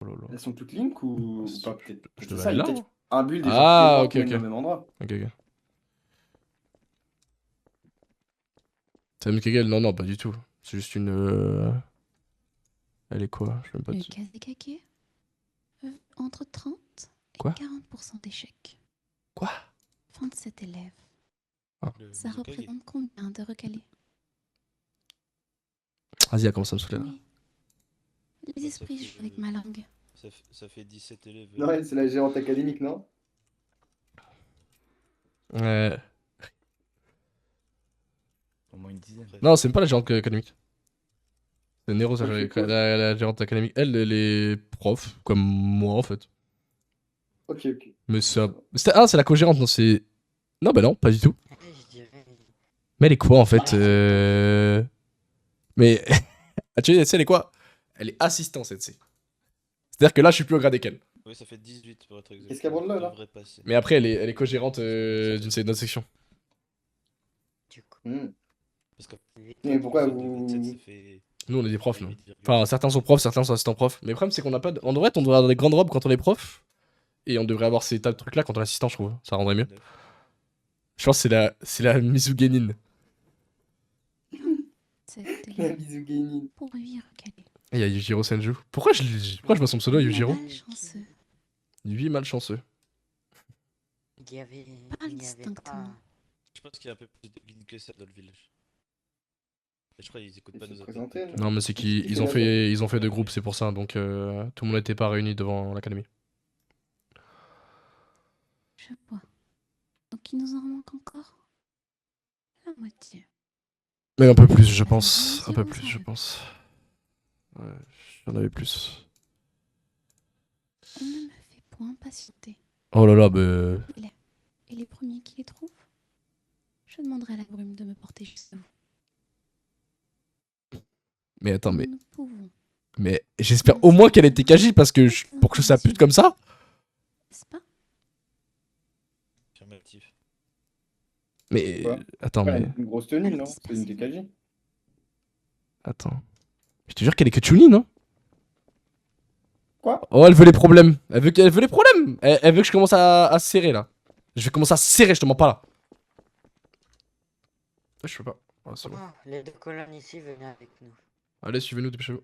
Oh là là. Elles sont toutes link ou pas peut-être? Je C'est devais ça, aller il y a là, peut-être hein. un build et genre tous les Ah, morts ok, qui mènent ok. au même endroit. Ok, ok. C'est Mikagel? Non, non, pas du tout. C'est juste une... Elle est quoi? Je sais même pas Le dessus. Kazekage, entre 30 et Quoi? 40% d'échecs. Quoi? 27 élèves. Ah. Ça représente combien de recalés? Vas-y, elle commence à me saouler là. Oui, les esprits jouent avec ma langue. Ça fait 17 élèves. Non, c'est la géante académique, non? Ouais. Au moins une dizaine. Non, c'est même pas la géante académique. C'est Nero, Elle fait quoi? la géante académique. Elle est prof, comme moi en fait. Ok, ok. Mais ça. Ah, c'est la co-gérante, non, c'est. Non, bah non, pas du tout. Je dirais. Mais elle est quoi en fait Mais. Ah, tu sais, elle est quoi? Elle est assistante, cette C. C'est-à-dire que là, je suis plus au gradé qu'elle. Oui, ça fait 18 pour être exact. Qu'est-ce qu'elle branle là? Devrait passer. Mais après, elle est co-gérante d'une autre section. Du coup. Parce que Mais pourquoi 4% de vous... 27, ça fait... Nous, on est des profs, nous. 8,8. Enfin, certains sont profs, certains sont assistants profs. Mais le problème, c'est qu'on n'a pas. En vrai, on devrait avoir des grandes robes quand on est prof. Et on devrait avoir ces tas de trucs-là quand on est assistant, je trouve. Ça rendrait mieux. Je pense que c'est la Mizugenin. Cet La élève bisou gaming. pour 8 recalés. Et il y a Yujiro Senju. Pourquoi je vois son pseudo, Yujiro? Malchanceux. 8 malchanceux. Il y avait. Parle Il y avait distinctement. pas. Je pense qu'il y a un peu plus de lignes que ça dans le village. Et je crois qu'ils écoutent pas Ils nos se attaques. présentaient, donc, non? Non, mais c'est Qui qu'ils fait la ils ont fait deux groupes, c'est pour ça. Donc tout le monde n'était pas réuni devant l'académie. Je vois. Donc il nous en manque encore la moitié. Mais un peu plus, je Alors, pense. nous Un peu irons plus, en je revue. pense. Ouais, j'en avais plus. On ne me fait point patienter. Oh là là, bah. Et les premiers qui les trouvent, je demanderai à la brume de me porter jusqu'à vous. Mais attends, mais. Nous pouvons, Mais j'espère au moins qu'elle était KJ parce que pour que ça pute comme ça. n'est-ce pas? Affirmatif. Mais. Quoi? Attends, Ouais, mais. une grosse tenue, non? C'est une TKJ. Attends. Je te jure qu'elle est que Chunin, non? Quoi? Oh, elle veut les problèmes. Elle veut les problèmes. Elle veut que je commence à serrer là. Je vais commencer à serrer, je te mens pas là. Ouais, je peux pas. Ah, c'est bon. Ah, les deux colonnes ici venaient avec nous. Allez, suivez-nous, dépêchez-vous.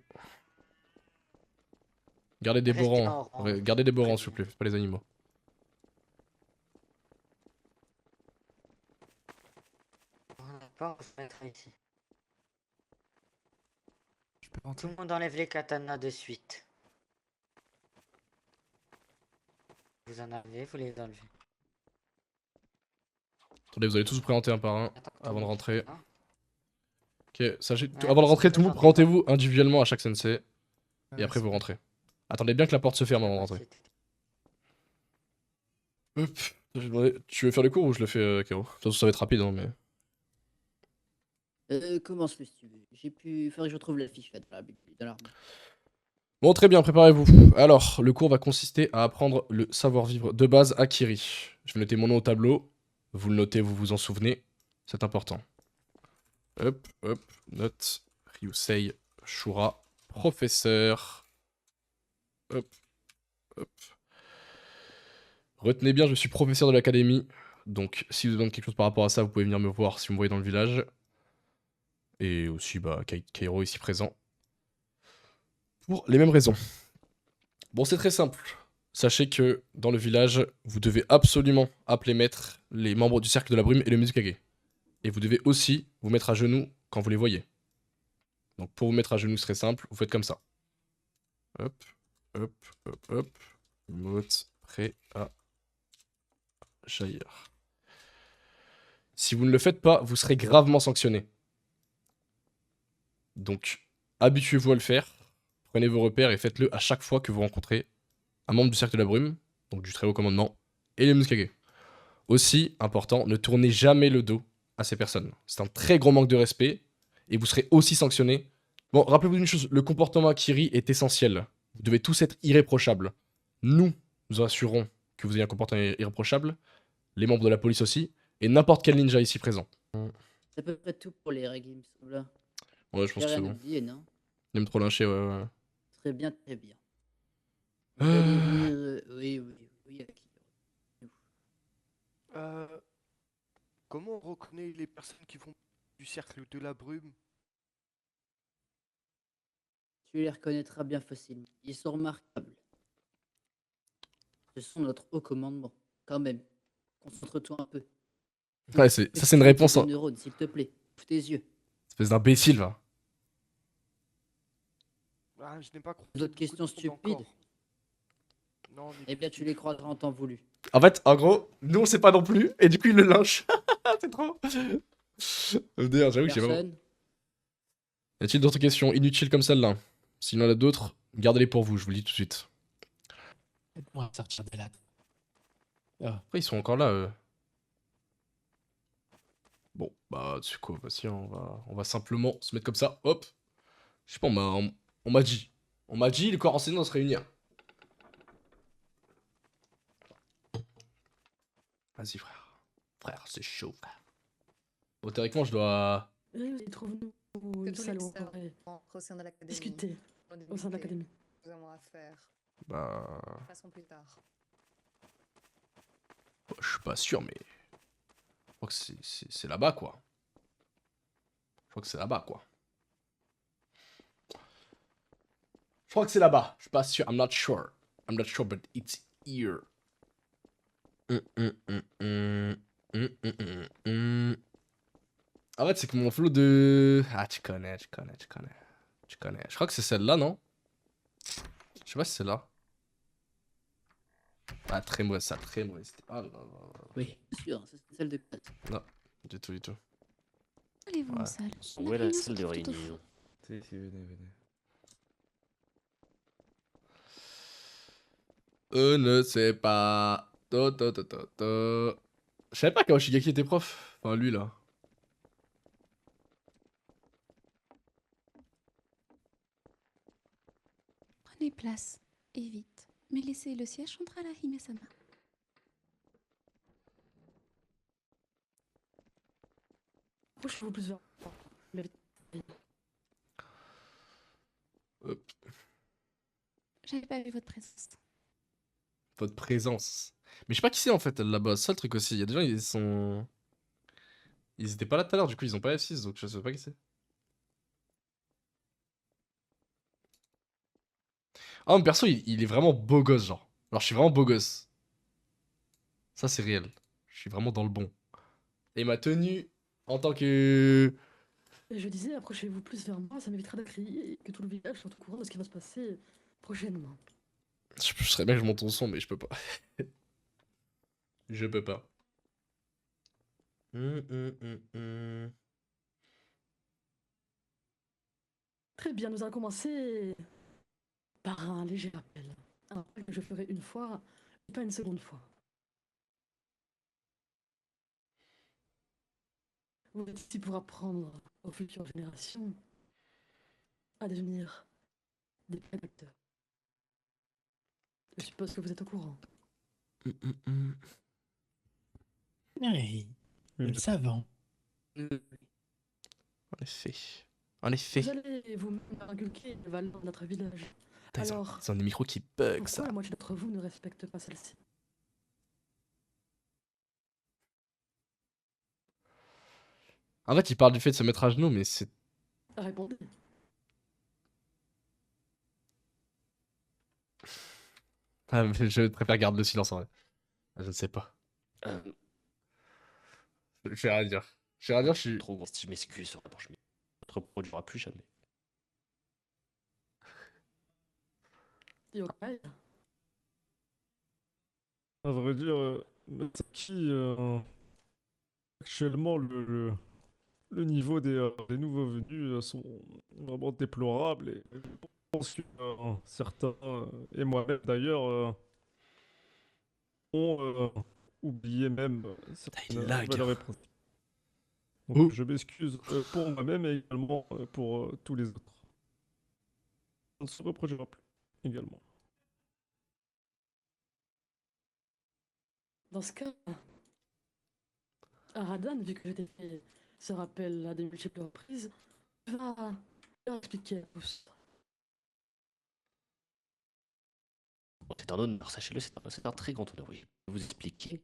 Gardez des beaux Restez rangs. en rang. Ouais, gardez des beaux rangs, s'il vous plaît. Faites pas les animaux. On n'a pas, on se mettra ici. Je peux Tout rentrer? le monde enlève les katanas de suite. Vous en avez, vous les enlevez. Attendez, vous allez tous vous présenter un par un Attends, avant de rentrer. hein. Ok, sachez, Ouais, avant de parce rentrer, que tout le monde, j'en ai présentez-vous individuellement à chaque sensei. Ah, Et après, vous merci. rentrez. Attendez bien que la porte se ferme avant de rentrer. C'était- Hop. J'ai demandé- Tu veux faire le cours ou je le fais, Kero? De toute façon, ça va être rapide, hein, mais. Commence-le si tu veux. Faudrait que je retrouve la fiche là dans l'arbre. Bon, très bien, préparez-vous. Alors, le cours va consister à apprendre le savoir-vivre de base à Kiri. Je vais noter mon nom au tableau. Vous le notez, vous vous en souvenez. C'est important. Hop, hop, note. Ryusei Shura, professeur. Hop, hop. Retenez bien, je suis professeur de l'académie. Donc, si vous avez besoin de quelque chose par rapport à ça, vous pouvez venir me voir si vous me voyez dans le village. Et aussi, bah, Kairo ici présent. Pour les mêmes raisons. Bon, c'est très simple. Sachez que dans le village, vous devez absolument appeler maître les membres du cercle de la brume et le Mizukage. Et vous devez aussi vous mettre à genoux quand vous les voyez. Donc pour vous mettre à genoux, c'est très simple, vous faites comme ça. Hop, hop, hop, hop. Mote prêt à jaillir. Si vous ne le faites pas, vous serez gravement sanctionné. Donc, habituez-vous à le faire. Prenez vos repères et faites-le à chaque fois que vous rencontrez un membre du cercle de la brume, donc du très haut commandement, et les Mizukage. Aussi, important, ne tournez jamais le dos à ces personnes. C'est un très gros manque de respect, et vous serez aussi sanctionné. Bon, rappelez-vous d'une chose, le comportement Akiri est essentiel. Vous devez tous être irréprochables. Nous assurons que vous ayez un comportement irréprochable, les membres de la police aussi, et n'importe quel ninja ici présent. C'est à peu près tout pour les règles, il me semble. Là. Ouais, je pense J'ai que c'est rien bon. oublié, non? Il aime trop lyncher, ouais. Très bien, très bien. personnes qui font du cercle de la brume. Tu les reconnaîtras bien facilement. Ils sont remarquables. Ce sont notre haut commandement. Quand même, concentre-toi un peu. Ouais, ça c'est une réponse, Tes hein. neurones, s'il te plaît. Ouvre tes yeux. Espèce d'imbécile, va. Ah, je n'ai pas compris. D'autres questions stupides? Non, Eh bien, tu les croiseras en temps voulu. En fait, en gros, nous on sait pas non plus, et du coup il le lynche. C'est trop. D'ailleurs, j'avoue que j'ai vraiment. Personne? Y a-t-il d'autres questions inutiles comme celle-là? S'il y en a d'autres, gardez-les pour vous, je vous le dis tout de suite. Faites-moi sortir de là. Après, ils sont encore là, Bon, bah, tu sais quoi, vas-y, hein, on va simplement se mettre comme ça, hop. Je sais pas, on m'a dit. On m'a dit, le corps enseignant doit se réunir. Vas-y, frère. Frère, c'est chaud, frère. Bon, théoriquement, je dois... Trouve-nous Que une tous salle les où on pourrait au sein de l'académie. discuter au sein de l'académie. Nous avons à faire. Bah... Façon plus tard. Je suis pas sûr, mais... Je crois que c'est là-bas, quoi. Je crois que c'est là-bas, quoi. Je crois que c'est là-bas. Je suis pas sûr. I'm not sure. I'm not sure, but it's here. En fait, c'est que mon flow de... Ah, tu connais. Je crois que c'est celle-là, non? Je sais pas si c'est là. Ah, très mauvais, ça, très mauvais. Ah, non. Oui, bien sûr, ça, c'est celle de classe. Non, du tout. Allez-vous en Ouais. salle. Où est la réunion salle de se trouve tout au réunion? fond. Si, venez. Je ne sais pas. Je savais pas qu'Aoshigaki était prof. Enfin, lui, là. Prenez place, et vite. Mais laissez le siège central à Hime-sama. Approchez-vous plus vers moi. Hop. J'avais pas vu votre présence. Votre présence. Mais je sais pas qui c'est, en fait, là-bas. C'est ça, le truc aussi. Il y a des gens, ils sont... Ils étaient pas là tout à l'heure, du coup, ils ont pas F6, donc je sais pas qui c'est. Ah, mon perso, il est vraiment beau gosse, genre. Alors, je suis vraiment beau gosse. Ça, c'est réel. Je suis vraiment dans le bon. Et ma tenue, en tant que... Et je disais, approchez-vous plus vers moi, ça m'évitera de crier et que tout le village soit au courant de ce qui va se passer prochainement. Je serais bien que je monte ton son, mais je peux pas. Je peux pas. Très bien, nous allons commencer par un léger rappel. Un rappel que je ferai une fois, et pas une seconde fois. Vous êtes ici pour apprendre aux futures générations à devenir des prédateurs. Je suppose que vous êtes au courant. Oui, le savant. En effet. En effet. Vous allez vous inculquer les valeurs de notre village. Putain, Alors, ils ont des micros qui bug, pourquoi ça. la moitié d'entre vous ne respecte pas celle-ci? En fait, il parle du fait de se mettre à genoux, mais c'est... Répondez. Ah, mais je préfère garder le silence, en vrai. Je ne sais pas. Je vais rien dire. Je vais rien dire, je suis... Trop gros, si je m'excuse, ça ne reproduira plus jamais. Yokai. À vrai dire, Matsuki, actuellement, le niveau des nouveaux venus sont vraiment déplorables et je pense que certains, et moi-même d'ailleurs, ont oublié même certaines lag. valeurs et principes. Donc Oh. je m'excuse pour moi-même et également pour tous les autres. Ça ne se reproduira plus également. Dans ce cas, Aradan, vu que je t'ai fait ce rappel à de multiples reprises, va leur expliquer à tous. Bon, c'est un honneur, sachez-le, c'est un très grand honneur, oui. Je vais vous expliquer.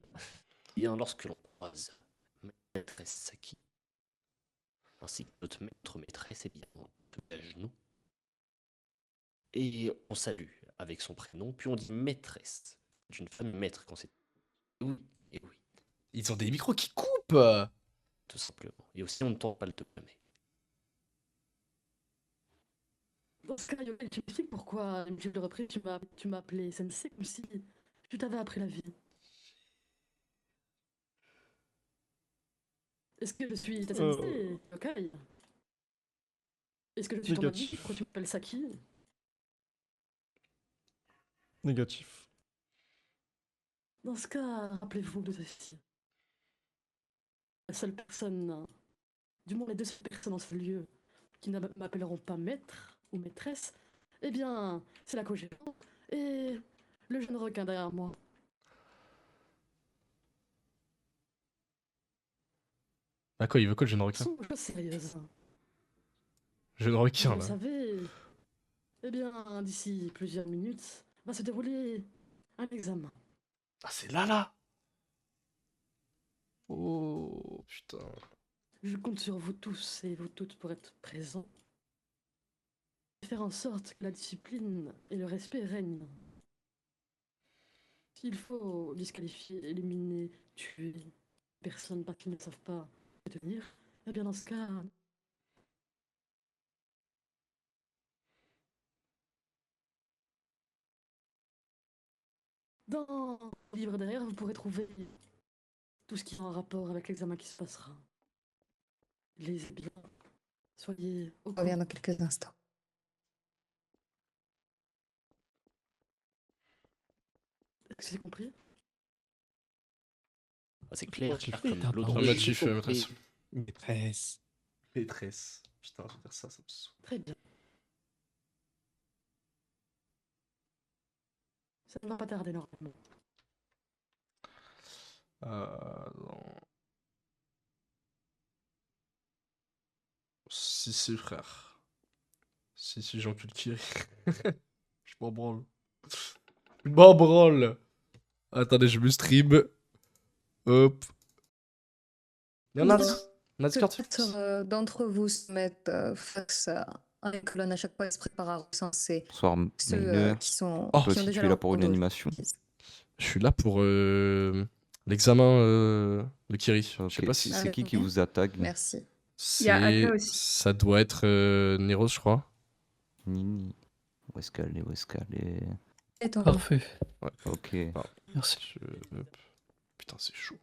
Bien, lorsque l'on croise maîtresse Saki, ainsi que notre maîtresse, eh bien, on se met à genoux. Et on salue avec son prénom, puis on dit maîtresse. C'est une femme maître quand c'est... Oui, et oui, Ils ont des micros qui coupent. tout simplement. Et aussi, on ne tente pas le te blâmer. Dans ce cas, Yokai, tu m'expliques pourquoi, une multitude de reprises, tu m'as appelé Sensei comme si tu t'avais appris la vie. Est-ce que je suis ta Sensei, Yokai? Est-ce que je suis ton ami? Négatif. Pourquoi tu m'appelles Saki? Négatif. Dans ce cas, rappelez-vous de ceci. La seule personne, du moins les deux seules personnes dans ce lieu, qui ne m'appelleront pas maître ou maîtresse, eh bien, c'est la co-gérante et le jeune requin derrière moi. Ah quoi, il veut quoi le jeune Ce requin? sont des choses sérieuses. Jeune requin Vous le là. savez, eh bien, d'ici plusieurs minutes, va se dérouler un examen. Ah c'est là. Oh putain. Je compte sur vous tous et vous toutes pour être présents. Et faire en sorte que la discipline et le respect règnent. S'il faut disqualifier, éliminer, tuer personne parce qu'ils ne savent pas se tenir, eh bien dans ce cas... Dans le livre derrière, vous pourrez trouver tout ce qui est en rapport avec l'examen qui se passera. Lisez bien. Soyez au On revient dans quelques instants. Est-ce que c'est compris? Ah, c'est clair, Tu clair fais comme ta l'eau part. dans le Affirmatif, jus. maîtresse. Maîtresse. Maîtresse. Putain, je vais faire ça me saoule. Très bien. Ça ne va pas tarder normalement. Non. Si, frère. Si, j'encule Kiri. Je m'en branle. Je m'en branle. Attendez, je me stream. Hop. Il y en a Peut-être d'entre vous se mettent face à une colonne à chaque fois et se préparent à recenser Bonsoir, ceux Miner. qui sont Oh, qui ont Si déjà tu es là leur pour une tour animation. Je suis là pour l'examen de Kiri. Je sais Ok, pas si Ah, c'est le qui premier. vous attaque? Merci. Il y a Aka aussi. Ça doit être Neros, je crois. Nini. Où est-ce qu'elle est? Où est-ce qu'elle est? Et ton Parfait. Ok. Merci. Hop. Putain, c'est chaud.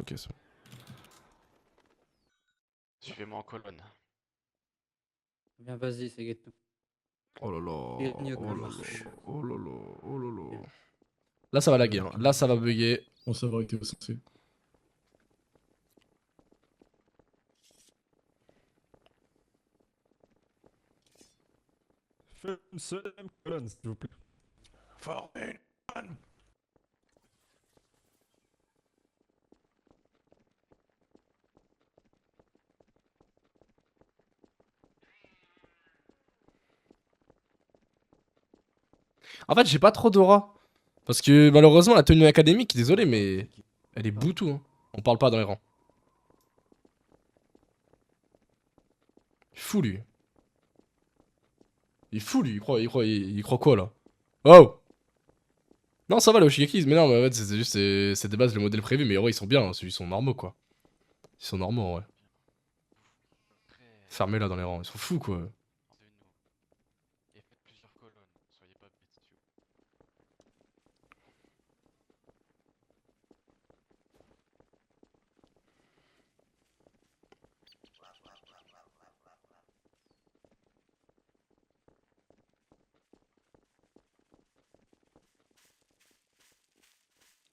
Ok, c'est bon. Suivez-moi en colonne. Bien, vas-y, c'est Geto. Oh là là. Bienvenue au Oh là marche. là. Oh là là. Oh là là. Là, ça va laguer. Hein. Là, ça va bugger. On savoir été censé. Fais une seule colonne, s'il vous plaît. En fait, j'ai pas trop d'aura. Parce que malheureusement, la tenue académique, désolé, mais elle est boutou. Hein. On parle pas dans les rangs. Il est fou, lui. Il est fou, lui. Il croit quoi, là? Oh! Non, ça va, les Oshigekis. Mais non, mais en fait, c'est juste... C'est de base le modèle prévu. Mais ouais, ils sont bien. Hein. Ils sont normaux, quoi. Ils sont normaux, ouais. Fermez-la dans les rangs. Ils sont fous, quoi. Et faites plusieurs colonnes. Soyez pas bêtes.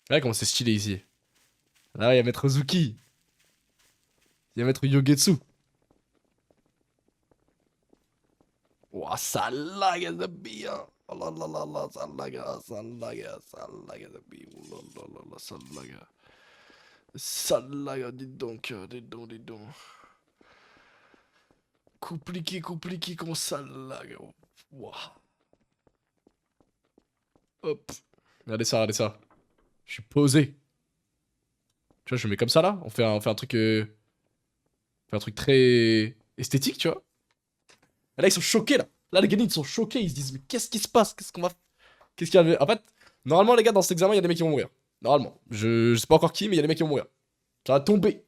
Regarde comment c'est stylé ici. Là, il y a Maître Zuki. Il y a Maître Yogetsu. Ouah, ça lag à bien. Oh là là là là, ça lag, ça lag à bien. Oh là là là là, ça lag. Ça lag, dis donc, dis donc, dis donc. Compliqué, comment ça lag. Ouah. Hop. Regardez ça, regardez ça. Je suis posé. Tu vois, je mets comme ça là. On fait un truc. On fait un truc très. esthétique, tu vois. Et là, ils sont choqués, là. Là, les gamins, ils sont choqués. Ils se disent, mais qu'est-ce qui se passe? Qu'est-ce qu'on va... Qu'est-ce qu'il y a? En fait, normalement, les gars, dans cet examen, il y a des mecs qui vont mourir. Normalement. Je sais pas encore qui, mais il y a des mecs qui vont mourir. Ça va tomber.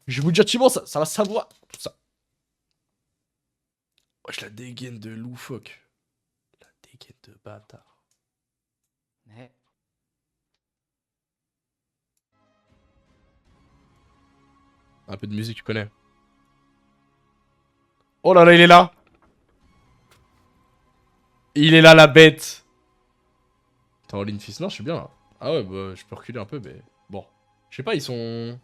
Je vous dis gentiment, ça va savoir. Tout ça. Wesh, la dégaine de loufoque. La dégaine de bâtard. Mais Un peu de musique, tu connais. Oh là là, il est là. Il est là, la bête. T'es en ligne fils. Non, je suis bien là. Ah ouais, bah, je peux reculer un peu, mais bon. Je sais pas, ils ont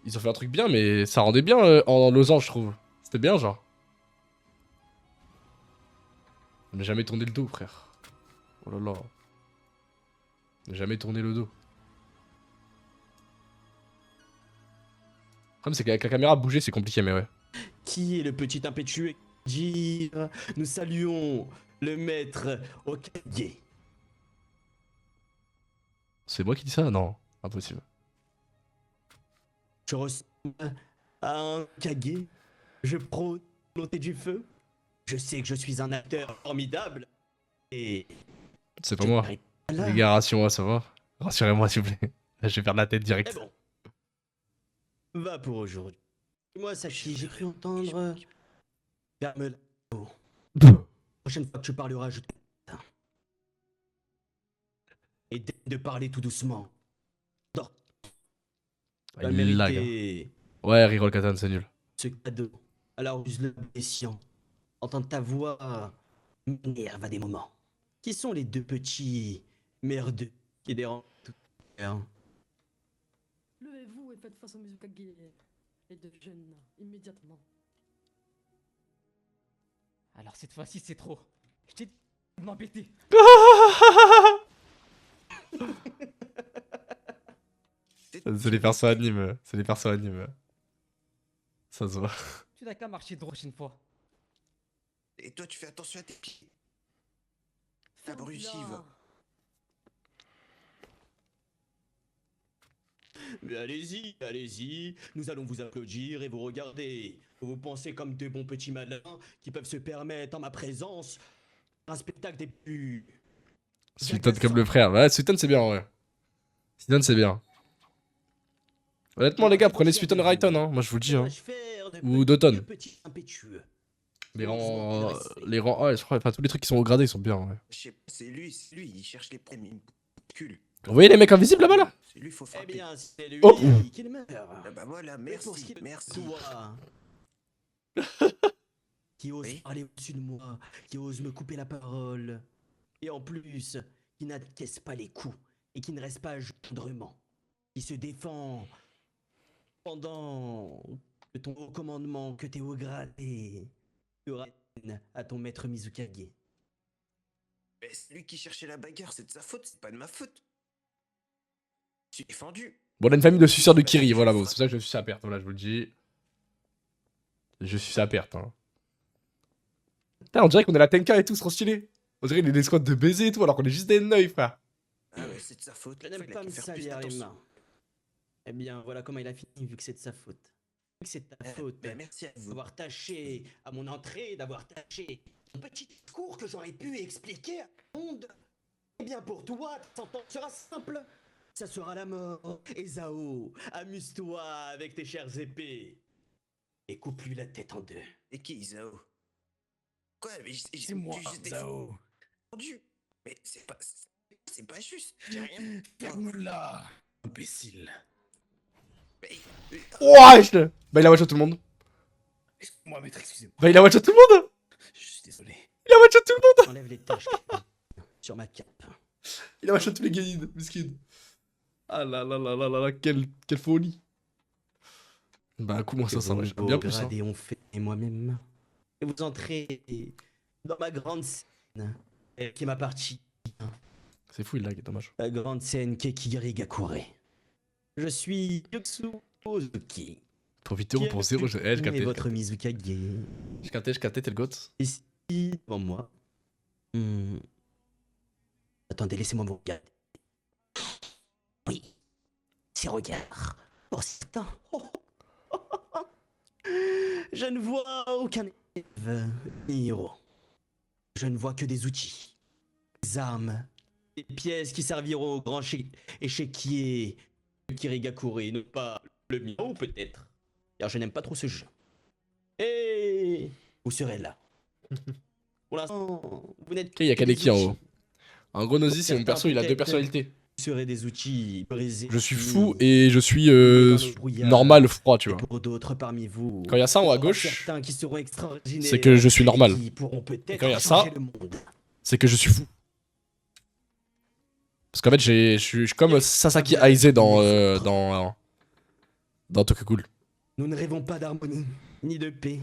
fait un truc bien, mais ça rendait bien en losange, je trouve. C'était bien, genre. On n'a jamais tourné le dos, frère. Oh là là. On n'a jamais tourné le dos. Le problème, c'est qu'avec la caméra, bouger, c'est compliqué, mais ouais. Qui est le petit impétueux dire? Nous saluons le maître Okage. C'est moi qui dis ça? Non, impossible. Je ressemble à un Kage. Je prône la volonté du feu. Je sais que je suis un acteur formidable. Et C'est pas moi. Les gars, rassurez-moi, ça va? Rassurez-moi, s'il vous plaît. Je vais faire de la tête direct. bon. Va pour aujourd'hui. Moi, sachez, j'ai cru entendre. Ferme la peau. La prochaine fois que tu parleras, je te. Et de parler tout doucement. Dors. Tu vas Il lag. mériter Ouais, reroll Katan, c'est nul. ce cadeau. Alors use le escient. Entendre ta voix m'énerve à des moments. Qui sont les deux petits merdeux qui dérangent tout à l'heure? Levez-vous et faites face au Mizukage. Les deux jeunes, immédiatement. alors cette fois-ci c'est trop. Je t'ai dit de m'embêter. C'est les persos animes. C'est les persos animes. Ça se voit. Tu n'as qu'à marcher droit prochaine fois. Et toi, tu fais attention à tes pieds. Ferme-la. Abrutive. Mais allez-y, allez-y, nous allons vous applaudir et vous regarder. Vous pensez comme de bons petits malins qui peuvent se permettre en ma présence un spectacle des plus... Sultan comme le frère. Ouais, Sultan c'est bien en vrai. Sultan c'est bien. Honnêtement les gars, prenez Sultan Rayton, hein. Moi je vous le dis, hein. Ou Doton. Les rangs A, je crois, enfin tous les trucs qui sont au gradé, ils sont bien, ouais. Je sais pas, c'est lui, il cherche les premiers. Cul. Vous voyez les mecs invisibles là-bas là? C'est lui, faut Eh frapper. bien, c'est lui Oh. qui le meurt. Ah bah voilà, Mais pour ce qui merci, est de merci. toi, qui ose Oui. parler au-dessus de moi, qui ose me couper la parole, et en plus, qui n'encaisse pas les coups, et qui ne reste pas gentiment, qui se défend pendant que ton haut commandement, que tes hauts gradés, te ramènent à ton maître Mizukage. Mais c'est lui qui cherchait la bagarre, c'est de sa faute, c'est pas de ma faute. Je suis défendu. Bon, on a une famille de suceurs de Kiri, voilà, bon, c'est pour ça que je suis à perte, voilà, je vous le dis. Je suis à perte, hein. Putain, on dirait qu'on est la Tenka et tout, c'est trop stylé. On dirait des squads de baiser et tout, alors qu'on est juste des neuils, frère. Ah ouais, c'est de sa faute. Je n'aime fallait pas me faire plus salir les attention. mains. Eh bien, voilà comment il a fini, vu que c'est de sa faute. Vu que c'est de ta faute. Ben, merci à vous. D'avoir tâché à mon entrée, d'avoir tâché un petit discours que j'aurais pu expliquer à tout le monde. Eh bien, pour toi, ta sentence sera simple. Ça sera la mort. Et Zao, amuse-toi avec tes chères épées. Et coupe-lui la tête en deux. Et qui, Zao? Quoi? Mais C'est moi, Zao. défendu. Mais c'est pas juste. J'ai rien. Ferme-la, imbécile. Mais, Wesh! Bah, il a watch tout le monde. Excuse-moi, maître, excusez-moi. Bah, il a watch tout le monde! Je suis désolé. Il a watch tout le monde! Enlève les taches sur ma cape. Il a watch tous les guides, miskin. Ah là là là là là là, quelle folie. Bah, coup, moi, ça marche bien plus, hein. Gradé ont fait et moi-même. Et vous entrez dans ma grande scène qui m'appartient. C'est fou, il lag, dommage. La grande scène Kekigari Gakure. Je suis Yotsu Ozuki. Pour 8€ pour 0, je captais. votre Mizukage. Je captais, t'es le goth. Ici, devant moi. Attendez, laissez-moi vous regarder. Oui, ces regards. Pour certains. Je ne vois aucun élève ni héros. Je ne vois que des outils, des armes, des pièces qui serviront au grand échiquier de Kirigakure, non pas le mien, ou peut-être, car je n'aime pas trop ce jeu. Et vous serez là. Pour l'instant, vous n'êtes Ok, il y a que des Kaneki en outils. haut. En gros, Nozi, c'est mon Certains, perso, il a deux peut-être, personnalités. Vous serez des outils brisés. Je suis fou et je suis dans le brouillard. normal froid, tu Et vois. pour d'autres parmi vous, Quand il y a ça en haut à il y aura gauche, certains qui seront extraordinaires c'est que je suis et normal. qui pourront peut-être Et quand il y a changer ça, le monde. c'est que je suis fou. Parce qu'en fait, je suis comme Sasaki Aize dans Tokyo Ghoul. Nous ne rêvons pas d'harmonie, ni de paix.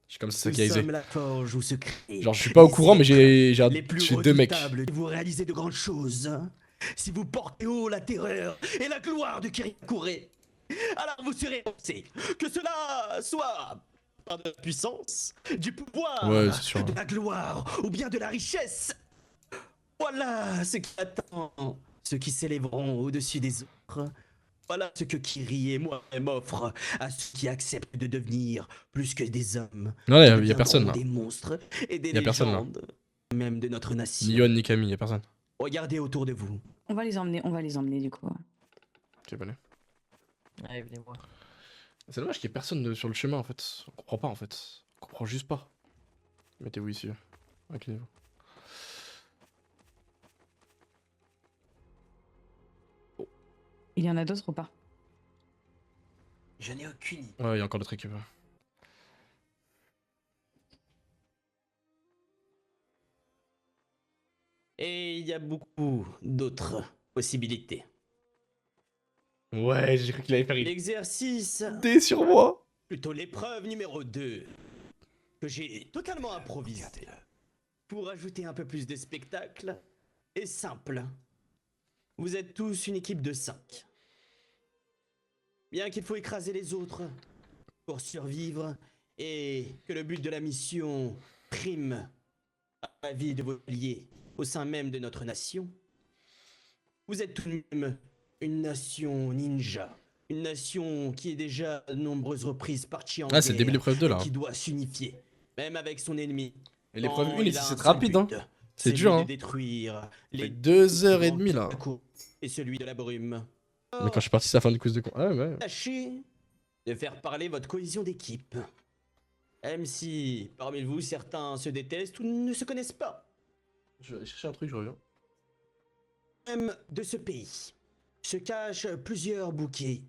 Je suis comme Nous Sasaki Aize. sommes la forge où se créent Genre, je suis pas au les courant, mais j'ai les plus deux mecs. redoutables. Si vous réalisez de grandes choses, si vous portez haut la terreur et la gloire de Kirikure, alors vous serez pensé que cela soit par de la puissance, du pouvoir, Ouais, c'est sûr. de la gloire ou bien de la richesse. Voilà ce qui attend ceux qui s'élèveront au-dessus des autres. Voilà ce que Kiri et moi-même offrent à ceux qui acceptent de devenir plus que des hommes. Non, qui y a personne là. deviendront des monstres et des Y a personne, là. légendes, même de notre nation. Ni Yon ni Camille, y a personne. Regardez autour de vous. On va les emmener du coup. Ok, bonne. Allez, venez voir. C'est dommage qu'il y ait personne sur le chemin en fait. On comprend pas en fait. On comprend juste pas. Mettez-vous ici. Inclinez-vous. Il y en a d'autres ou pas? Je n'ai aucune idée. Ouais, il y a encore d'autres équipes. Et il y a beaucoup d'autres possibilités. Ouais, j'ai cru qu'il allait faire une L'exercice, idée sur moi. plutôt l'épreuve numéro 2, que j'ai totalement improvisé pour ajouter un peu plus de spectacle, est simple. Vous êtes tous une équipe de 5. Bien qu'il faut écraser les autres pour survivre et que le but de la mission prime à la vie de vos alliés au sein même de notre nation, vous êtes tout de même une nation ninja, une nation qui est déjà à de nombreuses reprises partie en Ah, c'est le début de guerre l'épreuve 2 et là. qui doit s'unifier, même avec son ennemi. Et l'épreuve Quand 1 il ici a c'est un seul rapide hein. but, C'est celui dur de hein. détruire fait les 2h30 là. et celui de la brume. Mais quand je suis parti c'est la fin du quiz de con. Ah ouais. Tâchez de faire parler votre cohésion d'équipe. Même si parmi vous certains se détestent ou ne se connaissent pas. Je vais chercher un truc, je reviens. Même de ce pays se cachent plusieurs bouquets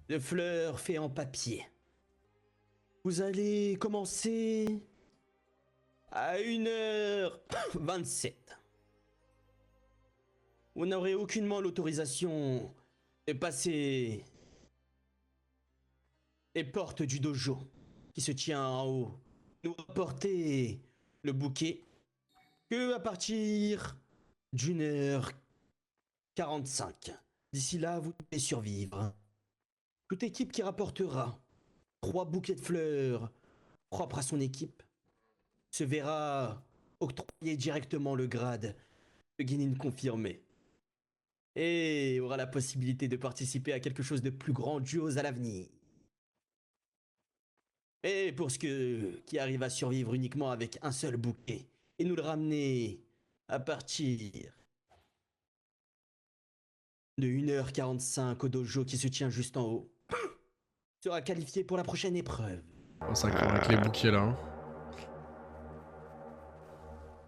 de fleurs faits en papier. Vous allez commencer à 1h27. Vous n'aurez aucunement l'autorisation de passer les portes du dojo qui se tient en haut. Nous rapporter le bouquet que à partir d'1h45. D'ici là, vous devez survivre. Toute équipe qui rapportera 3 bouquets de fleurs propres à son équipe se verra octroyer directement le grade de Genin confirmé et aura la possibilité de participer à quelque chose de plus grandiose à l'avenir. Et pour ce qui arrive à survivre uniquement avec un seul bouquet et nous le ramener à partir de 1h45 au dojo qui se tient juste en haut, sera qualifié pour la prochaine épreuve. Oh, ça craint avec les bouquets là. Hein.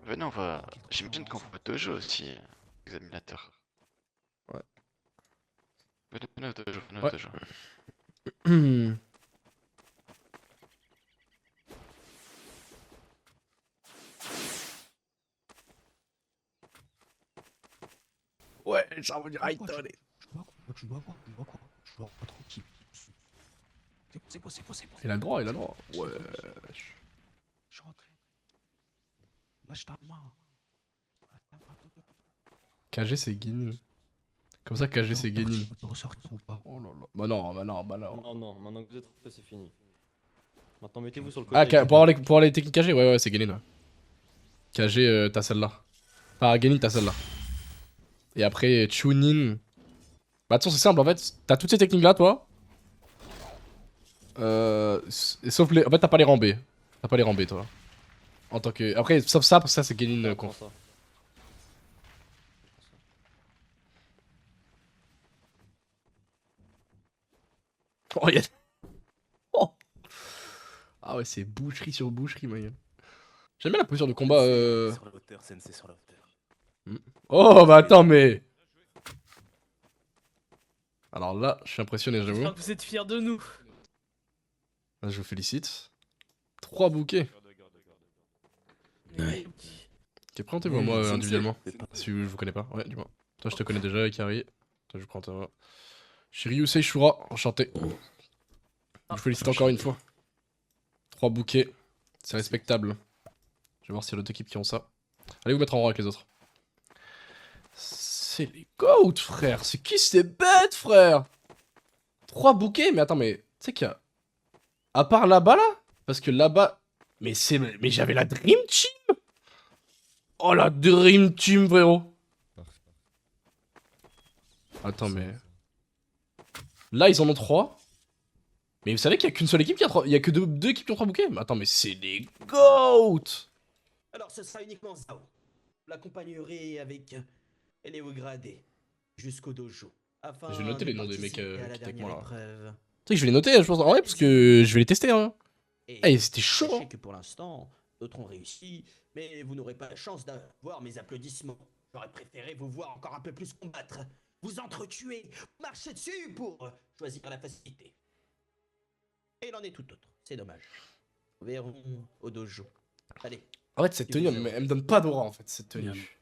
Venez, on va. J'imagine qu'on va au dojo aussi, examinateur. Ouais. Venez au dojo, venez Ouais. au dojo. Ouais, ça va dire Raito. Tu dois voir tranquille. C'est bon. Il a le droit, il a le droit. Ouais. Je suis rentré. Lâche ta main. KG c'est Genin. Comme ça KG c'est Genin. Oh là là. Bah non. Non, maintenant que vous êtes rentré, c'est fini. Maintenant, mettez-vous sur le côté. Ah, pour avoir les techniques KG, ouais, c'est Genin. Ouais. KG, t'as celle-là. Enfin, Genin, t'as celle-là. Et après, Chunin. Bah, de toute façon, c'est simple en fait. T'as toutes ces techniques là, toi. Sauf les. En fait, t'as pas les rangs B. T'as pas les rangs B, toi. En tant que. Après, sauf ça, parce que ça, c'est Guilin Prends contre. ça. Oh, y'a. Oh. Ah ouais, c'est boucherie sur boucherie, ma gueule. J'aime bien la posture de combat. Sur la hauteur, Sensei, sur la hauteur. Oh, bah attends, mais. Alors là, je suis impressionné, j'avoue. J'espère que vous êtes fiers de nous. Là, je vous félicite. 3 bouquets. Ouais. Ok, présentez-vous à moi Sensei, individuellement. c'est pas- Si je vous connais pas. Ouais, dis-moi. Toi, je te connais déjà, Ikari. Toi, je prends toi. Je suis Ryusei Shura, enchanté. Je vous félicite encore une fois. 3 bouquets. C'est respectable. Je vais voir s'il y a d'autres équipes qui ont ça. Allez vous mettre en rang avec les autres. C'est les GOAT, frère. C'est qui ces bêtes, frère? 3 bouquets? Mais attends, mais tu sais qu'il y a. À part là-bas, là? Parce que là-bas. Mais c'est. Mais j'avais la Dream Team! Oh la Dream Team, frérot! Attends, mais. Là, ils en ont 3. Mais vous savez qu'il y a qu'une seule équipe qui a 3. Il y a que deux équipes qui ont 3 bouquets? Mais attends, mais c'est des GOAT! Alors ce sera uniquement Zao. L'accompagnerai avec Léo Gradé jusqu'au dojo. Afin Je vais noter de les noms des mecs participer à la qui étaient avec dernière moi là. épreuve. Tu sais que je vais les noter, je pense. En vrai, parce que je vais les tester, hein. Et c'était chaud, sachez hein. que pour l'instant, d'autres ont réussi, mais vous n'aurez pas la chance d'avoir mes applaudissements. J'aurais préféré vous voir encore un peu plus combattre, vous entretuer, marcher dessus pour choisir la facilité. Et il en est tout autre, c'est dommage. Nous verrons au dojo. Allez. En fait, cette tenue, elle me donne pas d'aura, en fait, cette tenue.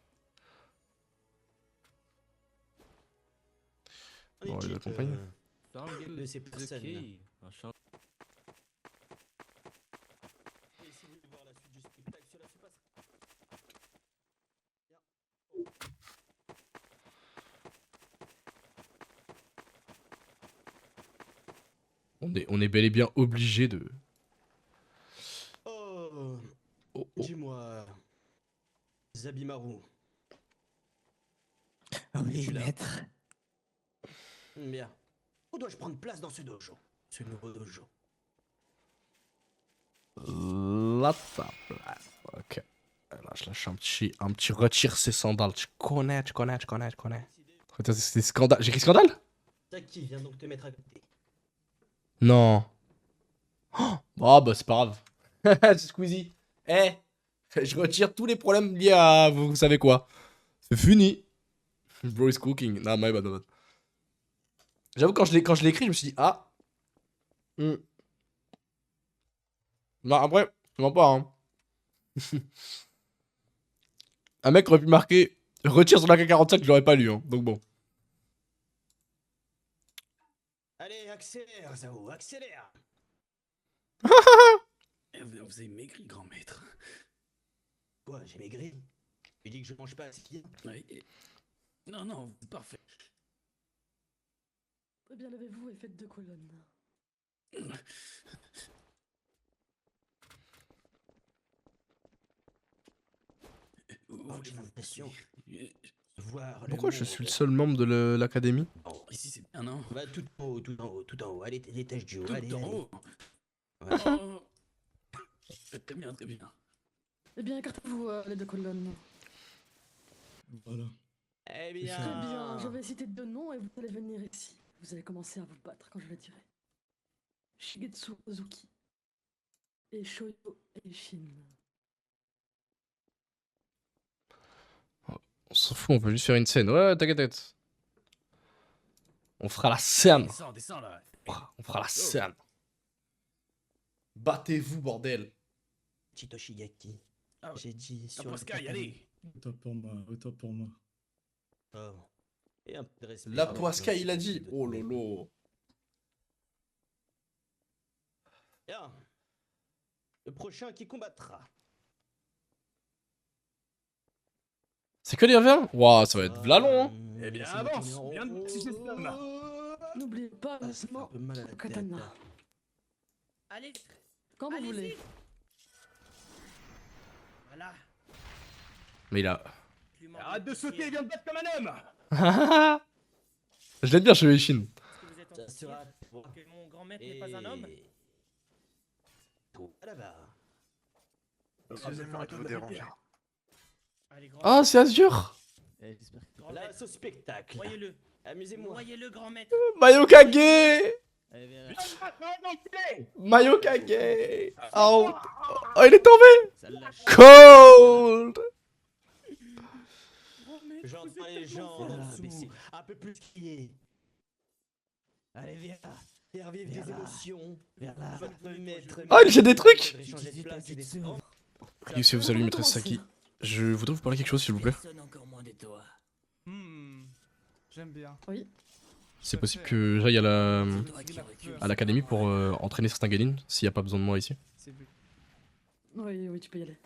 Bon, je les accompagne. De ces personnes. Et si vous voulez voir la suite du spectacle, cela se passe. On est bel et bien obligé de. Oh, oh. Dis-moi, Zabimaru. Oui, Es-tu là? maître. Bien. Où dois-je prendre place dans ce dojo? Ce nouveau dojo. Là, ta place. Ok. Là, je lâche un petit retire ses sandales. Tu connais. Putain, c'est scandale. J'ai écrit scandale? Taki vient donc te mettre à côté. Non. Oh, bah, c'est pas grave. C'est Squeezie. Eh, je retire tous les problèmes liés à vous savez quoi. C'est fini. Bro is cooking. Non, my bad. J'avoue, quand je l'ai écrit, je me suis dit, ah. Non, après, je mens pas, hein. Un mec aurait pu marquer retire sur la K45, je l'aurais pas lu, hein. Donc bon. Allez, accélère, Zao, accélère. Vous avez maigri, grand maître. Quoi, j'ai maigri? Tu dis que je mange pas assez bien? Non, non, parfait. Très bien, levez-vous et faites 2 colonnes. Oh, j'ai l'impression de voir le Pourquoi je monde. suis le seul membre de l'académie? Oh, ici c'est bien, non? Va tout en haut, tout en haut, tout en haut. Allez, l'étage du haut. Tout Allez, en allez. haut. Voilà. Oh. Très bien, très bien. Eh bien, écartez-vous les 2 colonnes. Voilà. Eh bien. Très bien, je vais citer 2 noms et vous allez venir ici. Vous allez commencer à vous battre quand je le dirai. Shigetsu Ozuki et Shoyo Eishin. On s'en fout, on peut juste faire une scène. Ouais, t'inquiète. On fera la scène. Descends là. On fera la scène. Battez-vous, bordel. Chitoshigaki. Ah, J'ai dit sur après le Sky, allez. Autant pour moi, autant pour moi. Oh. Et un peu de respect. La Poisca, il a dit. Oh lolo. Bien. Le prochain qui combattra. C'est que les reviens? Waouh, ça va être vlalon, hein. Eh bien, avance. Viens de si c'est N'oubliez pas Ah, ça fait un peu mal à la le tête. katana. Allez, Quand vous voulez. voilà. Mais il a. Arrête de sauter, viens de battre comme un homme. Je l'aime bien chez Ishin. Est-ce que vous êtes en Ça sera que mon grand maître n'est Et pas un homme? tout. Là-bas. Excusez-moi de vous déranger. Ah, c'est Azure. Là, ce spectacle. Voyez-le. Amusez-moi. Voyez-le, grand maître. Mayokage. Allez, viens là. Mayokage. Oh. Oh, il est tombé. Ça lâche. Cold. J'entends les gens en dessous. Un peu plus crier. Allez, viens là. Faire vivre des émotions. Viens là. Votre maître. Ah, il jette des trucs. Changer de place et des Salut, salut, maîtresse Saki. Je voudrais vous parler quelque chose, s'il vous plaît. encore moins de toi. J'aime bien. Oui. C'est possible que j'aille à l'académie pour entraîner certains Ganin, s'il n'y a pas besoin de moi ici. C'est but. Oui, oui, tu peux y aller.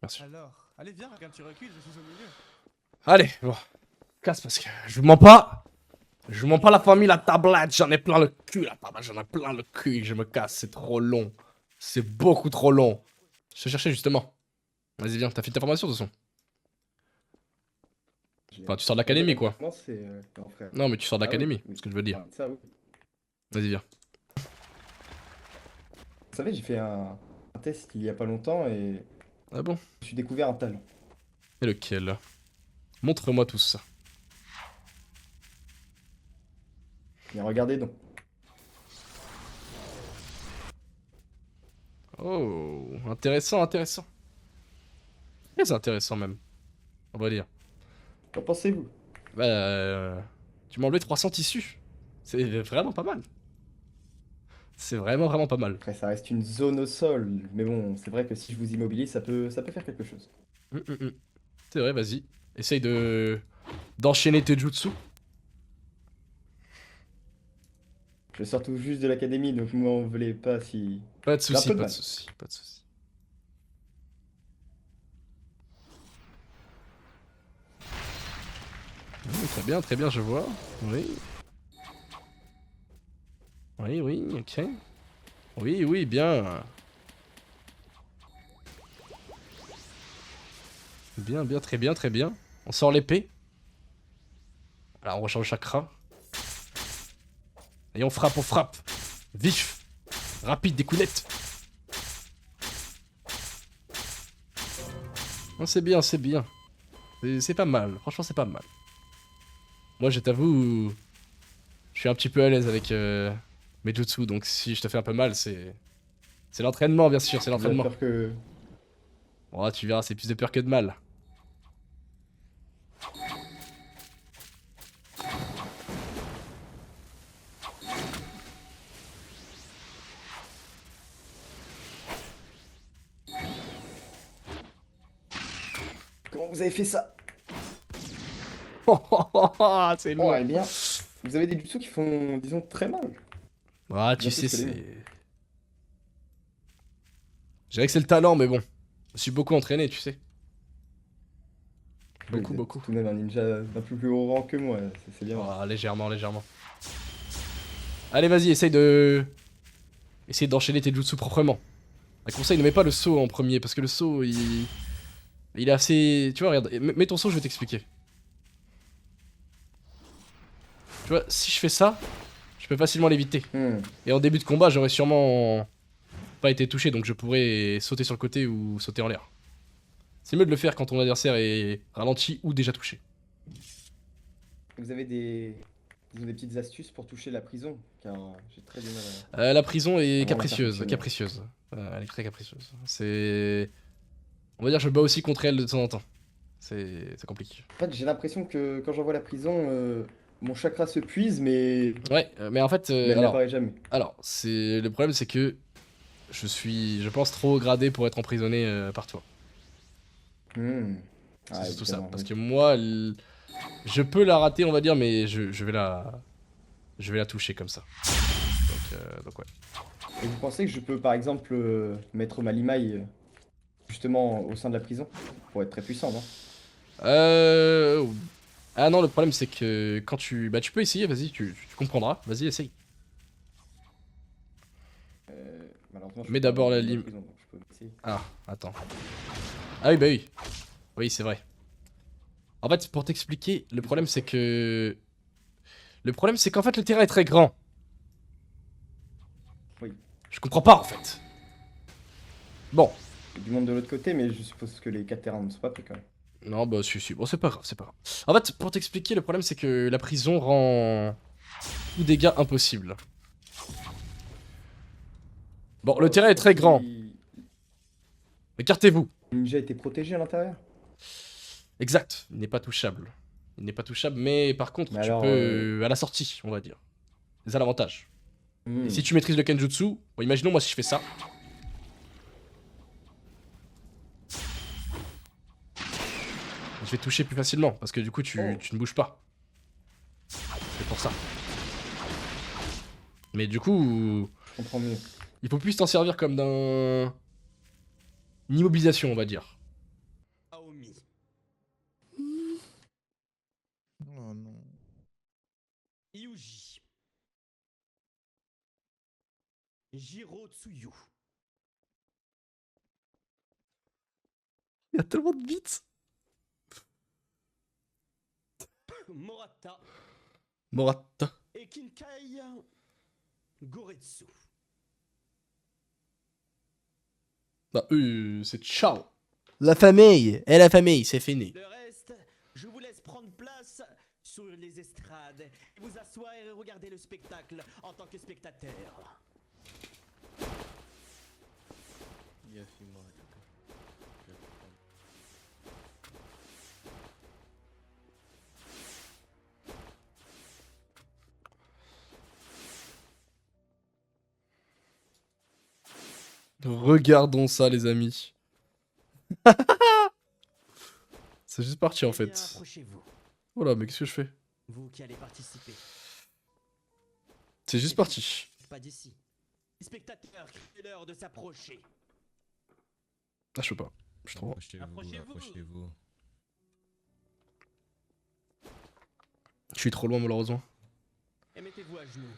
Merci. Alors, allez, viens, regarde, tu recules, je suis au milieu. Allez, bon. Casse parce que je vous mens pas. Je vous mens pas la famille, la tablette, j'en ai plein le cul, la tablette, j'en ai plein le cul, je me casse, c'est trop long. C'est beaucoup trop long. Je te cherchais justement. Vas-y, viens, t'as fait ta formation de toute façon. Enfin, tu sors de l'académie quoi. Non, c'est grand frère. Non, mais tu sors de Ah oui, l'académie, oui. c'est ce que je veux dire. Ah, ça, oui. Vas-y, viens. Vous savez, j'ai fait un test il y a pas longtemps et Ah bon? je me suis découvert un talent. Et lequel? Montre-moi tout ça. Mais regardez donc. Oh, intéressant, intéressant. Très intéressant même, on va dire. Qu'en pensez-vous? Bah, tu m'as enlevé 300 tissus. C'est vraiment pas mal. C'est vraiment pas mal. Après, ça reste une zone au sol, mais bon, c'est vrai que si je vous immobilise, ça peut faire quelque chose. C'est vrai, vas-y. Essaye d'enchaîner tes jutsu. Je sors tout juste de l'académie, donc moi, on voulait pas si... Pas de J'ai un soucis, peu de pas de mal. soucis, pas de soucis. Très bien, je vois. Oui. Oui, oui, ok. Oui, oui, bien. Bien, bien, très bien, très bien. On sort l'épée. Voilà, on recharge le chakra. Et on frappe, on frappe. Vif. Rapide, des coups nets. Non, c'est bien, c'est bien. C'est pas mal, franchement c'est pas mal. Moi je t'avoue, je suis un petit peu à l'aise avec mes jutsu, donc si je te fais un peu mal, c'est l'entraînement bien sûr, c'est J'ai l'entraînement. peur que... Oh, tu verras, c'est plus de peur que de mal. Comment vous avez fait ça? C'est Oh, lourd. eh bien, vous avez des jutsu qui font, disons, très mal. Ah, tu Bien sais, plus que les c'est... Je dirais que c'est le talent, mais bon. Je me suis beaucoup entraîné, tu sais. Oui, Beaucoup, vous êtes beaucoup. tout de même un ninja d'un plus haut rang que moi, c'est bien. Ah, légèrement, légèrement. Allez, vas-y, essaye de... Essaye d'enchaîner tes jutsu proprement. Un conseil, ne mets pas le saut en premier, parce que le saut, il est assez... Tu vois, regarde, mets ton saut, je vais t'expliquer. Tu vois, si je fais ça, je peux facilement l'éviter. Et en début de combat, j'aurais sûrement pas été touché, donc je pourrais sauter sur le côté ou sauter en l'air. C'est mieux de le faire quand ton adversaire est ralenti ou déjà touché. Vous avez disons, des petites astuces pour toucher la prison, car j'ai très du mal à... La prison est Avant de la capricieuse, perfectionner. capricieuse. Elle est très capricieuse. C'est... On va dire je bats aussi contre elle de temps en temps. C'est compliqué. En fait, j'ai l'impression que quand j'envoie la prison, mon chakra se puise, mais... Ouais, mais en fait... Mais elle alors, n'apparaît jamais. alors, le problème c'est que je suis, je pense, trop gradé pour être emprisonné par toi. C'est Ah, surtout ça. évidemment, Parce oui. que moi, je peux la rater, on va dire, mais je vais la toucher comme ça. Donc ouais. Et vous pensez que je peux, par exemple, mettre ma limaille, justement, au sein de la prison? Pour être très puissant, non? Ah non, le problème c'est que quand tu... Bah tu peux essayer, vas-y, tu comprendras. Vas-y, essaye. Malheureusement, je Mets peux pas d'abord la enlever lime. prison, donc je peux essayer. Ah, attends. Ah oui, bah oui. Oui, c'est vrai. En fait, pour t'expliquer, le problème c'est que... Le problème c'est qu'en fait le terrain est très grand. Oui. Je comprends pas en fait. Bon. Du monde de l'autre côté, mais je suppose que les 4 terrains ne sont pas pris quand même. Non, bah si. Bon, c'est pas grave, c'est pas grave. En fait, pour t'expliquer, le problème c'est que la prison rend tout dégâts impossible. Bon, le terrain est très grand. Écartez-vous. Le ninja était protégé à l'intérieur. Exact, il n'est pas touchable. Il n'est pas touchable, mais par contre, Mais tu alors, peux... à la sortie, on va dire. C'est ça l'avantage. Hmm. Et si tu maîtrises le Kenjutsu, bon, imaginons moi si je fais ça. Je vais toucher plus facilement, parce que du coup tu ne bouges pas. C'est pour ça. Mais du coup... Je comprends mieux. Il faut plus t'en servir comme d'un... une immobilisation, on va dire. Aomi. Oh non. Yuji. Jiro Tsuyu. Il y a tellement de bits. Morata. Morata. Et Kinkai Goretsu. Bah c'est ciao. La famille. Et la famille, c'est fini. Le reste, je vous laisse prendre place sur les estrades et vous asseoir et regarder le spectacle en tant que spectateur. Regardons ça, les amis. C'est juste parti, en Eh bien, fait. approchez-vous. Oh là, mais qu'est-ce que je fais? Vous qui allez participer. C'est juste parti. Pas d'ici. Les spectateurs, c'est l'heure de s'approcher. Ah, je peux pas. Je suis trop loin. Approchez-vous. Je suis trop loin, malheureusement. Et mettez-vous à genoux.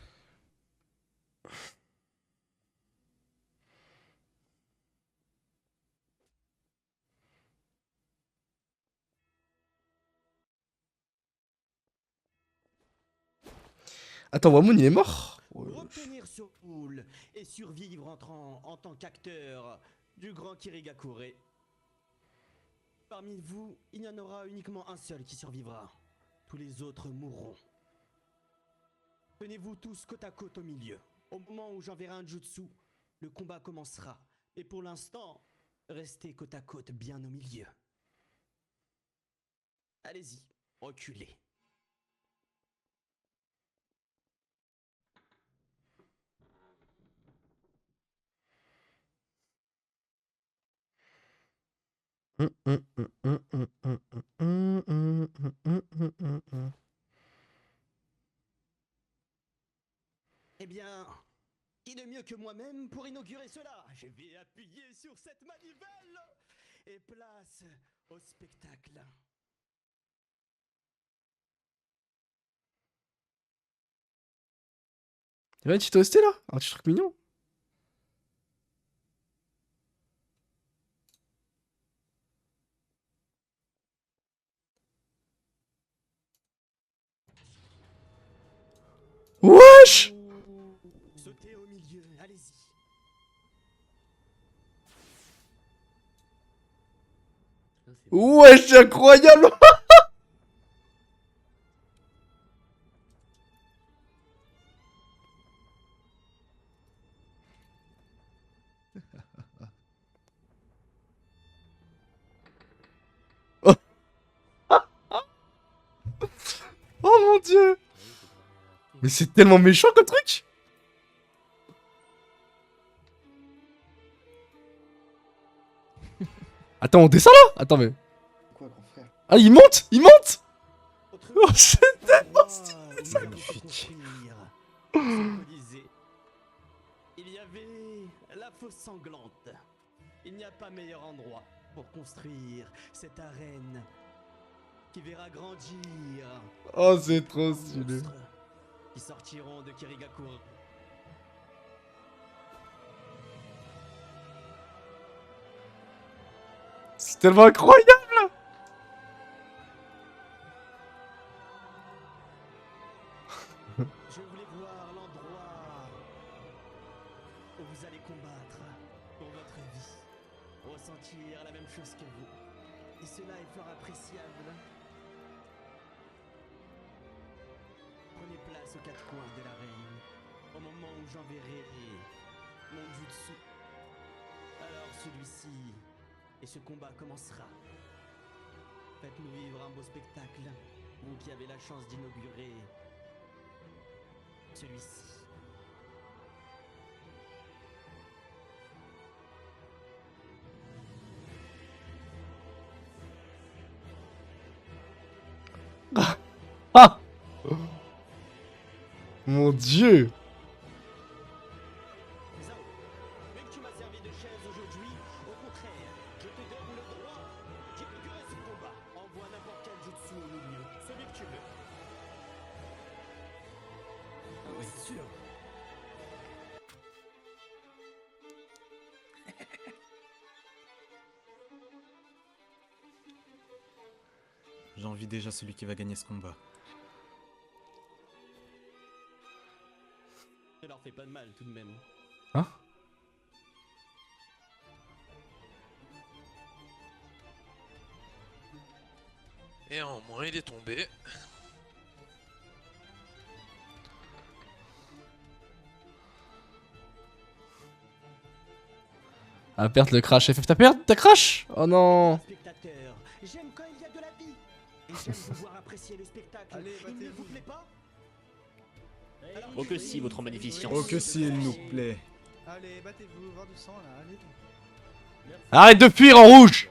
Attends, Wamoun, il est mort? Retenir sur poule et survivre en tant qu'acteur du grand Kirigakure. Parmi vous, il y en aura uniquement un seul qui survivra. Tous les autres mourront. Tenez-vous tous côte à côte au milieu. Au moment où j'enverrai un jutsu, le combat commencera. Et pour l'instant, restez côte à côte bien au milieu. Allez-y, reculez. Eh bien, qui de mieux que moi-même pour inaugurer cela? Je vais appuyer sur cette manivelle et place au spectacle. Il y a un petit OST là? Un petit truc mignon? Wesh! Sautez au milieu, allez-y. Wesh, c'est incroyable! Oh mon dieu! Mais c'est tellement méchant comme truc! Attends, on descend là? Attends, mais. Quoi, grand frère? Ah, il monte! Il monte! Oh, c'est tellement stylé ça! Il y avait la fosse sanglante. Il n'y a pas meilleur endroit pour construire cette arène qui verra grandir. Oh, c'est trop stylé. monstres qui sortiront de Kirigakure. C'est tellement incroyable! Je voulais voir l'endroit où vous allez combattre pour votre vie. ressentir la même chose que vous. Et cela est fort appréciable. Prenez place aux quatre coins de l'arène, au moment où j'enverrai mon jutsu. Alors celui-ci et ce combat commencera. Faites-nous vivre un beau spectacle, vous qui avez la chance d'inaugurer celui-ci. Ah! Mon Dieu! Zao, vu que tu m'as servi de chaise aujourd'hui, au contraire, je te donne le droit d'inaugurer ce combat. Envoie n'importe quel jutsu au milieu, celui que tu veux. Ah oui, c'est sûr. J'envie déjà celui qui va gagner ce combat. Ne leur fais pas de mal tout de même. Hein? Et en moins il est tombé. Ah, perdre le crash FF. T'as crash? Oh non! Spectateur, j'aime quand il y a de la vie. Et j'aime vous voir apprécier le spectacle. Il ne vous plaît pas? Oh que si, votre magnificence. Oh que si, il nous plaît. Allez, battez-vous, voir du sang là, allez. Arrête de fuir en rouge!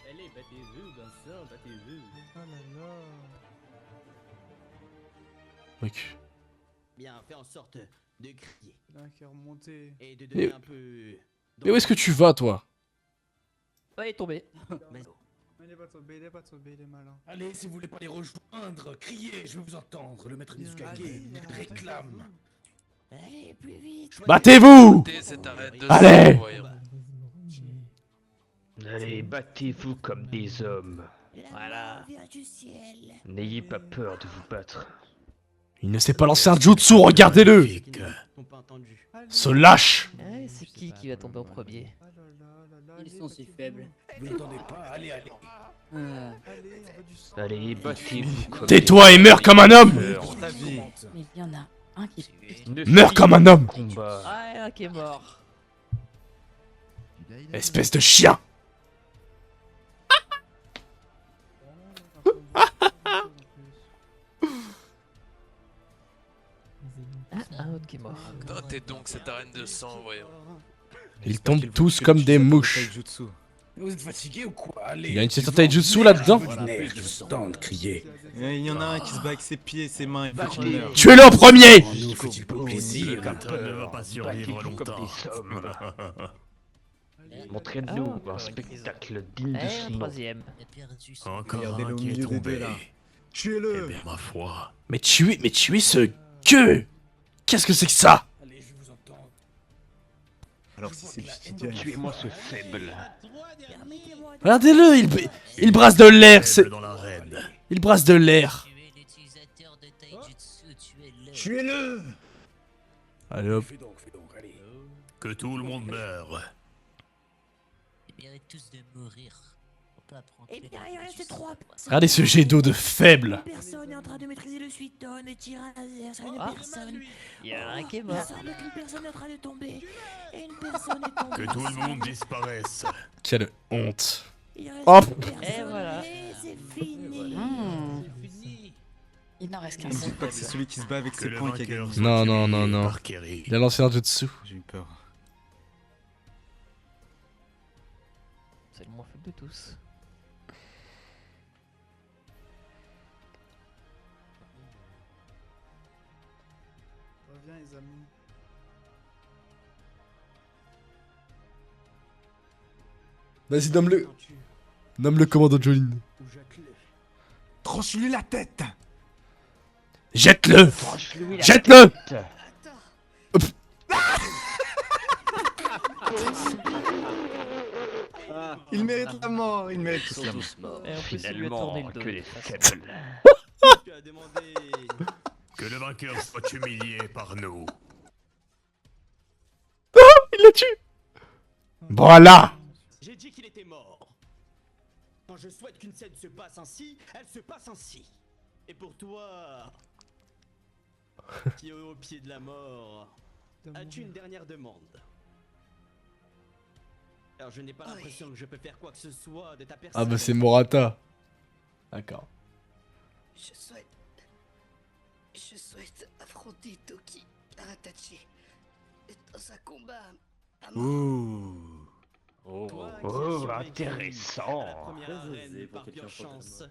Allez, battez-vous, Vincent, battez-vous. Oh là là. Mec. Bien, fais en sorte de crier. Il a un qui est remonté. Et de donner un peu... Mais où est-ce que tu vas, toi? Ouais, il est tombé. Il est pas tombé, il est pas tombé, il est malin. Allez, si vous voulez pas les rejoindre, criez, je veux vous entendre. Le maître Mizukage réclame. Allez, plus vite. Battez-vous! Allez! Allez, battez-vous comme des hommes. Voilà. Vient du ciel. N'ayez pas peur de vous battre. Il ne sait pas lancer un jutsu, regardez-le! Ce lâche! C'est qui va tomber en premier? Ils sont si faibles. Vous n'entendez pas, allez, allez. Allez, battez-vous comme Tais-toi et meurs comme un homme! Mais il y en a un qui... Meurs comme un homme! Ah, un qui est mort. Espèce de chien! Un autre qui est mort. Tentez donc cette arène de sang, voyons. Ils tombent tous comme des mouches. Vous êtes fatigué ou quoi? Allez. Il y a une session taijutsu là-dedans? Venez, je vous entends crier. Il y en a un qui se bat avec ses pieds et ses mains, il faut qu'il meure. Tuez-le en premier! Nous faut-il pas plaisir? Personne ne va pas survivre longtemps. Montrez-nous un spectacle digne de Un ce nom. troisième. Encore un qui est tombé là. Tuez-le. Eh bien, ma foi. Mais tuez ce gueux! Qu'est-ce que c'est que ça? Alors si c'est lui qui gagne. Tuez-moi ce faible. Regardez-le, il brasse de l'air, c'est... Il brasse de l'air. Tuez-le! Allez hop. Fais donc, allez. Que tout le monde meure. Ils méritent tous de mourir. Eh bien, il reste 3 personnes. Regardez ce jet d'eau de faible. Une personne est en train de maîtriser le suiton et tire un laser sur une personne. Il y en a un qui est mort. Il semble qu'une personne est en train de tomber. Et une personne est tombée. Que tout le monde disparaisse. Quelle honte. Il reste Hop. une personne Et voilà. et c'est fini. Il n'en reste qu'un Ne seul. dites pas que c'est celui qui se bat avec ses le poings qui a vainqueur gagné. Non, non, non, non. Il a lancé un jutsu. J'ai eu peur. C'est le moins faible de tous. Reviens, les amis. Vas-y, nomme-le. Nomme-le commando Jolin. Tranche-lui la tête! Jette-le! Franche-lui la Jette-le! tête. Il mérite la mort, il mérite Ils sont la tous morts. Et en plus, il lui a Finalement, tourné le dos. que les faibles. Tu as demandé... Que le vainqueur soit humilié par nous. Il l'a tué! Voilà. J'ai dit qu'il était mort. Quand je souhaite qu'une scène se passe ainsi, elle se passe ainsi. Et pour toi, qui est au pied de la mort, as-tu une dernière demande? Alors je n'ai pas l'impression que je peux faire quoi que ce soit de ta personne. Ah bah c'est Morata. D'accord. Je souhaite affronter Toki Aratachi dans un combat à Ouh. Toi qui as Oh, survécu intéressant. à la première Très arène osé pour par quelqu'un pure sur le chance. terrain.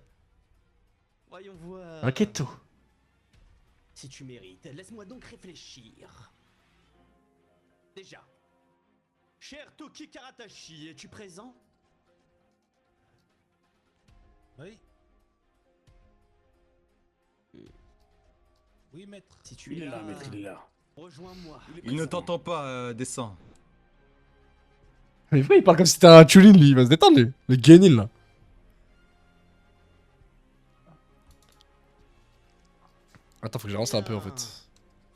Voyons voir. Un keto. Si tu mérites, laisse-moi donc réfléchir. Déjà, cher Toki Karatashi, es-tu présent? Oui. Oui, maître. Si tu es là, maître, il est là. rejoins-moi. Il ne t'entend pas, descends. Mais pourquoi il parle comme si c'était un Chulin lui? Il va se détendre lui. Le Genin là. Attends, faut que j'avance un peu en fait.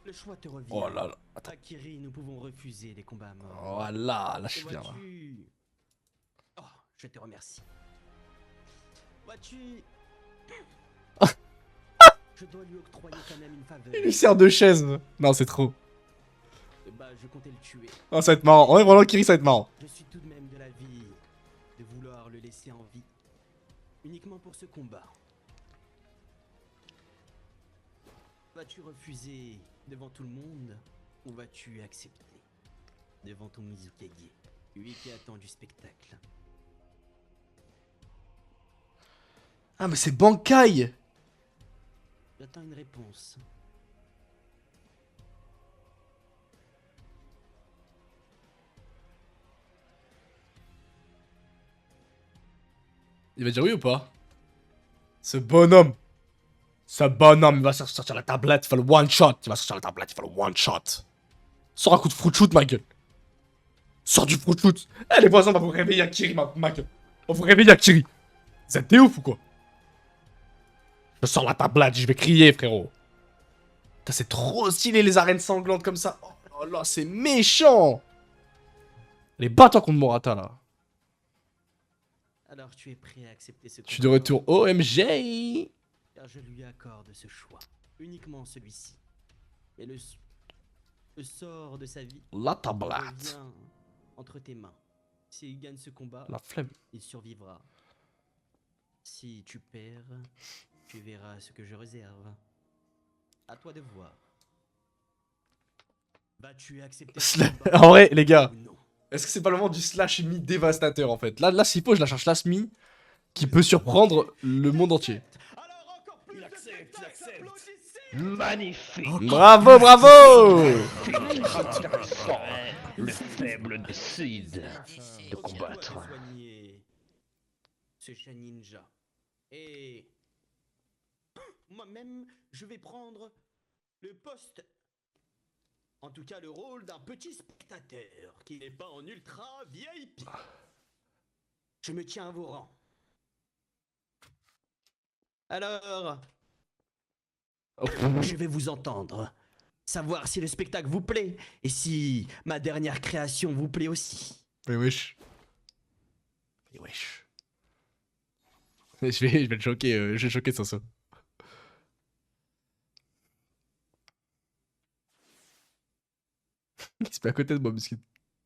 Le choix te revient. Oh là là. Akiri, nous pouvons refuser les combats à mort. Oh là, là je Et suis bien là. vois-tu- Oh, je te remercie. Vois-tu... Je dois lui octroyer quand même une faveur. Il lui sert de chaise. Non, c'est trop. Bah, je comptais le tuer. Oh, ça va être marrant. En vrai, vraiment, Kiri, ça va être marrant. Je suis tout de même de l'avis de vouloir le laisser en vie. Uniquement pour ce combat. Vas-tu refuser devant tout le monde ou vas-tu accepter devant ton Mizukage, lui qui attend du spectacle? Ah, mais c'est Bankai. J'attends une réponse. Il va dire oui ou pas? Ce bonhomme. Ce bonhomme, il va sortir la tablette, il fait le one shot. Il va sortir la tablette, il fait le one shot. Sors un coup de fruit shoot, ma gueule. Sors du fruit shoot. Eh, les voisins, on va vous réveiller Akiri, ma gueule. On va vous réveiller Akiri. Vous êtes des ouf ou quoi? Je sors la tablette, je vais crier, frérot. Putain, c'est trop stylé, les arènes sanglantes comme ça. Oh là là, c'est méchant. Allez, bats-toi contre Morata, là. Alors tu es prêt à accepter ce Je suis de combat? retour. OMG. Car je lui accorde ce choix. Uniquement celui-ci. Et le sort de sa vie La tablette. revient entre tes mains. S'il gagne ce combat, La flemme. il survivra. Si tu perds, tu verras ce que je réserve. À toi de voir. Vas-tu accepter ce combat En vrai, les gars. ou non? Est-ce que c'est pas le moment du slash me dévastateur en fait? Là s'il faut, je la cherche slash me qui peut surprendre le monde entier. Il accepte, il accepte. Magnifique. Bravo, bravo! Le faible décide de combattre. Toi de soigner ce chat ninja. Et moi-même, je vais prendre le poste, en tout cas le rôle d'un petit spectateur qui n'est pas en ultra VIP. Je me tiens à vos rangs. Alors, je vais vous entendre, savoir si le spectacle vous plaît et si ma dernière création vous plaît aussi. Mais wesh. Mais wesh. Je vais le choquer, je vais le choquer de ça. Il se met à côté de moi, biscuit.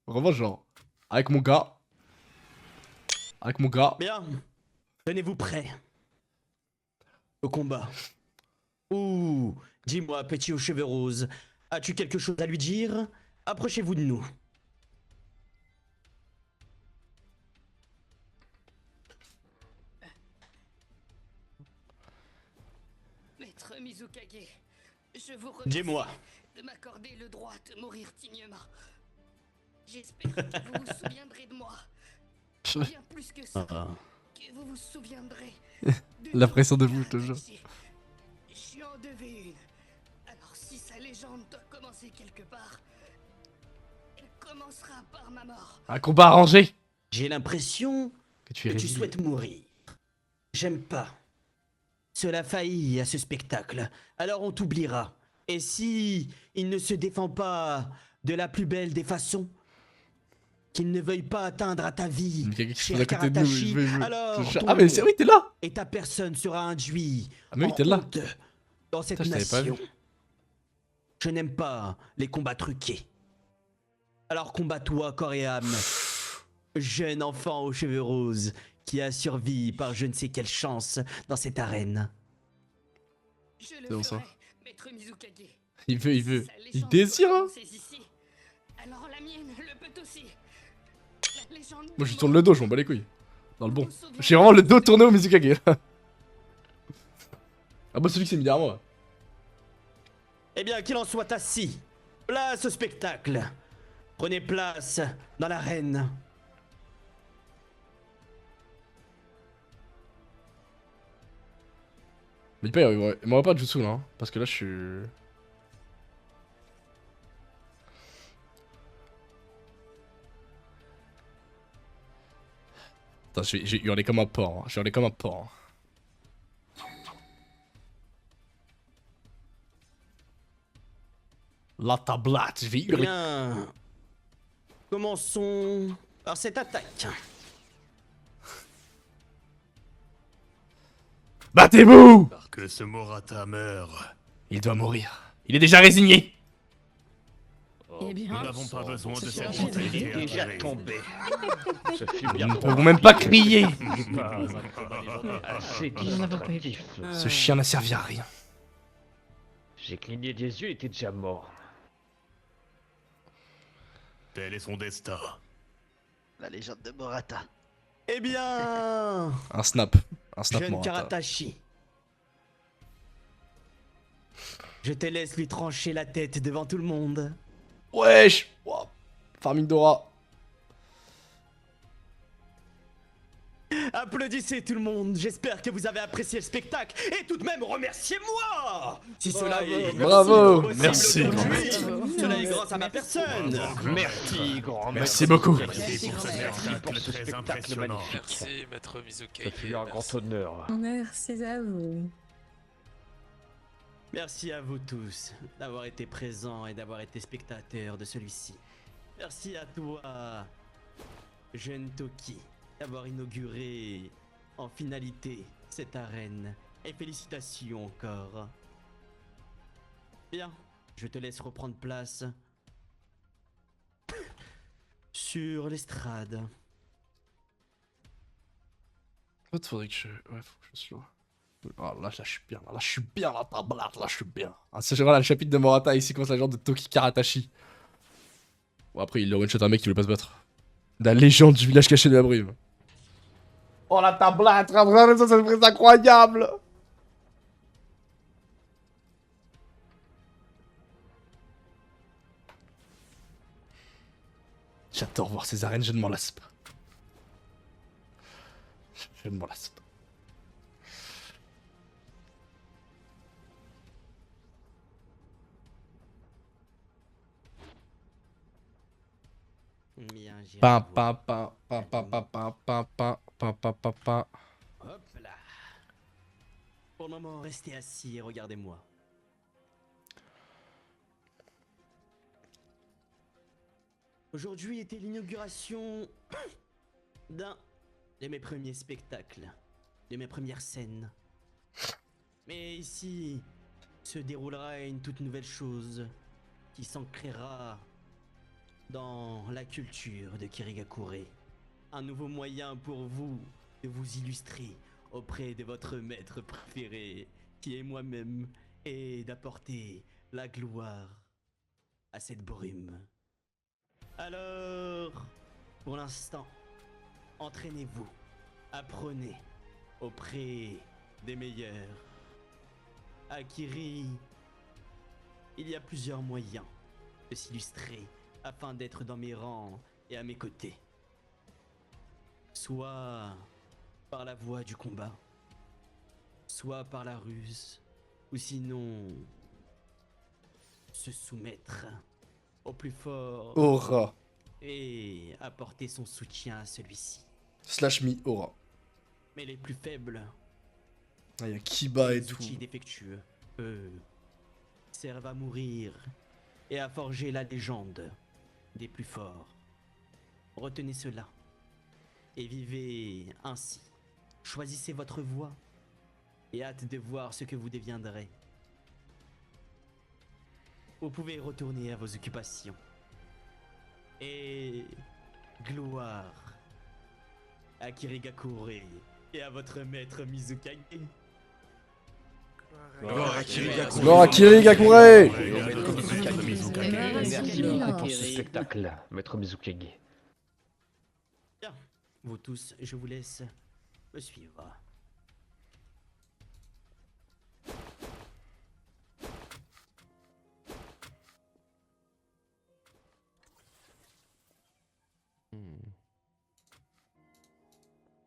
Vraiment, genre, avec mon gars. Avec mon gars. Bien, tenez-vous prêts au combat. Ouh, dis-moi, petit aux cheveux roses, as-tu quelque chose à lui dire? Approchez-vous de nous. Maître Mizukage, je vous remercie Dis-moi. de m'accorder le droit de mourir dignement. J'espère que vous vous souviendrez de moi. Bien plus que ça, que vous vous souviendrez La pression de vous, je te jure. Je en devais une. Alors si sa légende doit commencer quelque part, elle commencera par ma mort. Un combat arrangé. J'ai l'impression Que tu es que tu résilié. souhaites mourir. J'aime pas. Cela faillit à ce spectacle. Alors on t'oubliera. Et si il ne se défend pas de la plus belle des façons, qu'il ne veuille pas atteindre à ta vie, Il y a quelqu'un qui se cher pose à côté de nous, Karatashi, il veut- alors je- ton Ah, mais c'est oui, t'es là. et ta personne sera induit Ah, mais oui, en t'es là. honte dans cette Putain, je t'avais pas nation. vu. Je n'aime pas les combats truqués. Alors combats-toi corps et âme, jeune enfant aux cheveux roses qui a survécu par je ne sais quelle chance dans cette arène. Je C'est bon, le ça. ferai, maître Mizukage. Il veut. Sa Il légende désire, doit hein. commencer ici. Alors la mienne le peut aussi. La légende Moi, je lui de tourne mon le dos, je m'en bats les couilles. Dans le bon. J'ai vraiment le dos tourné au Mizukage. là. Ah, bah, celui qui s'est mis derrière moi. Eh bien, qu'il en soit assis. Place au spectacle. Prenez place dans l'arène. Mais dis pas, il m'aurait pas de jutsu là. Hein, parce que là, je suis. Attends, j'ai hurlé comme un porc. Hein. J'ai hurlé comme un porc. Hein. La tablette, je vais Eh hurler. bien, commençons par cette attaque. Battez-vous! Que ce Morata meure. Il doit mourir. Il est déjà résigné. Eh bien, Nous n'avons pas besoin de c'est cette fini. brutalité. Déjà tombé. Ce fut Nous bien ne pour pouvons moi. même pas crier. Assez Nous n'en avons pas eu. distractif. Ce chien n'a servi à rien. J'ai cligné des yeux, il était déjà mort. Tel est son destin. La légende de Morata. Eh bien, Un snap. Un snap jeune mort. Karatashi, je te laisse lui trancher la tête devant tout le monde. Wesh! Wow. Farming Dora. Applaudissez tout le monde, j'espère que vous avez apprécié le spectacle et tout de même remerciez-moi si cela est Bravo. possible Merci. aujourd'hui. Cela est grâce à ma personne. Merci, grand Merci maître. beaucoup. Merci pour ce Très spectacle impressionnant. magnifique. Merci, maître Mizukage. Ça fut un grand honneur. Merci à vous. Merci à vous tous d'avoir été présents et d'avoir été spectateurs de celui-ci. Merci à toi, jeune Toki, d'avoir inauguré en finalité cette arène. Et félicitations encore. Bien, je te laisse reprendre place sur l'estrade. L'autre faudrait que je. Ouais, faut que je me slow. Ah, là, je suis bien. Là, je suis bien, la tablette. Là, je suis bien. Ah, c'est genre là, le chapitre de Morata ici, commence la genre de Toki Karatashi. Bon, après, il a one-shot un mec qui voulait pas se battre. La légende du village caché de la brume. Oh, la tablette, regardez ça, c'est incroyable! J'adore voir ces arènes, je ne m'en lasse pas. Je ne m'en lasse pas. Bien, j'irai Pa voir. pa pa pa pa pa pa pa pa pa pa pa pa. Hop là. Pour le moment, restez assis et regardez-moi. Aujourd'hui était l'inauguration d'un de mes premiers spectacles, de mes premières scènes. Mais ici se déroulera une toute nouvelle chose qui s'ancrera dans la culture de Kirigakure. Un nouveau moyen pour vous de vous illustrer auprès de votre maître préféré, qui est moi-même, et d'apporter la gloire à cette brume. Alors, pour l'instant, entraînez-vous, apprenez auprès des meilleurs. À Kiri, il y a plusieurs moyens de s'illustrer afin d'être dans mes rangs et à mes côtés. Soit par la voie du combat, soit par la ruse, ou sinon se soumettre au plus fort Aura. et apporter son soutien à celui-ci. Slash me aura. Mais les plus faibles, Ah, y'a Kiba et les tout. outils défectueux, eux, servent à mourir et à forger la légende des plus forts. retenez cela. Et vivez ainsi. Choisissez votre voie. Et hâte de voir ce que vous deviendrez. Vous pouvez retourner à vos occupations. Et gloire à Kirigakure et à votre maître Mizukage. Gloire à Kirigakure. Gloire à Kirigakure. Merci beaucoup pour ce spectacle, maître Mizukage. Bien, vous tous, je vous laisse me suivre.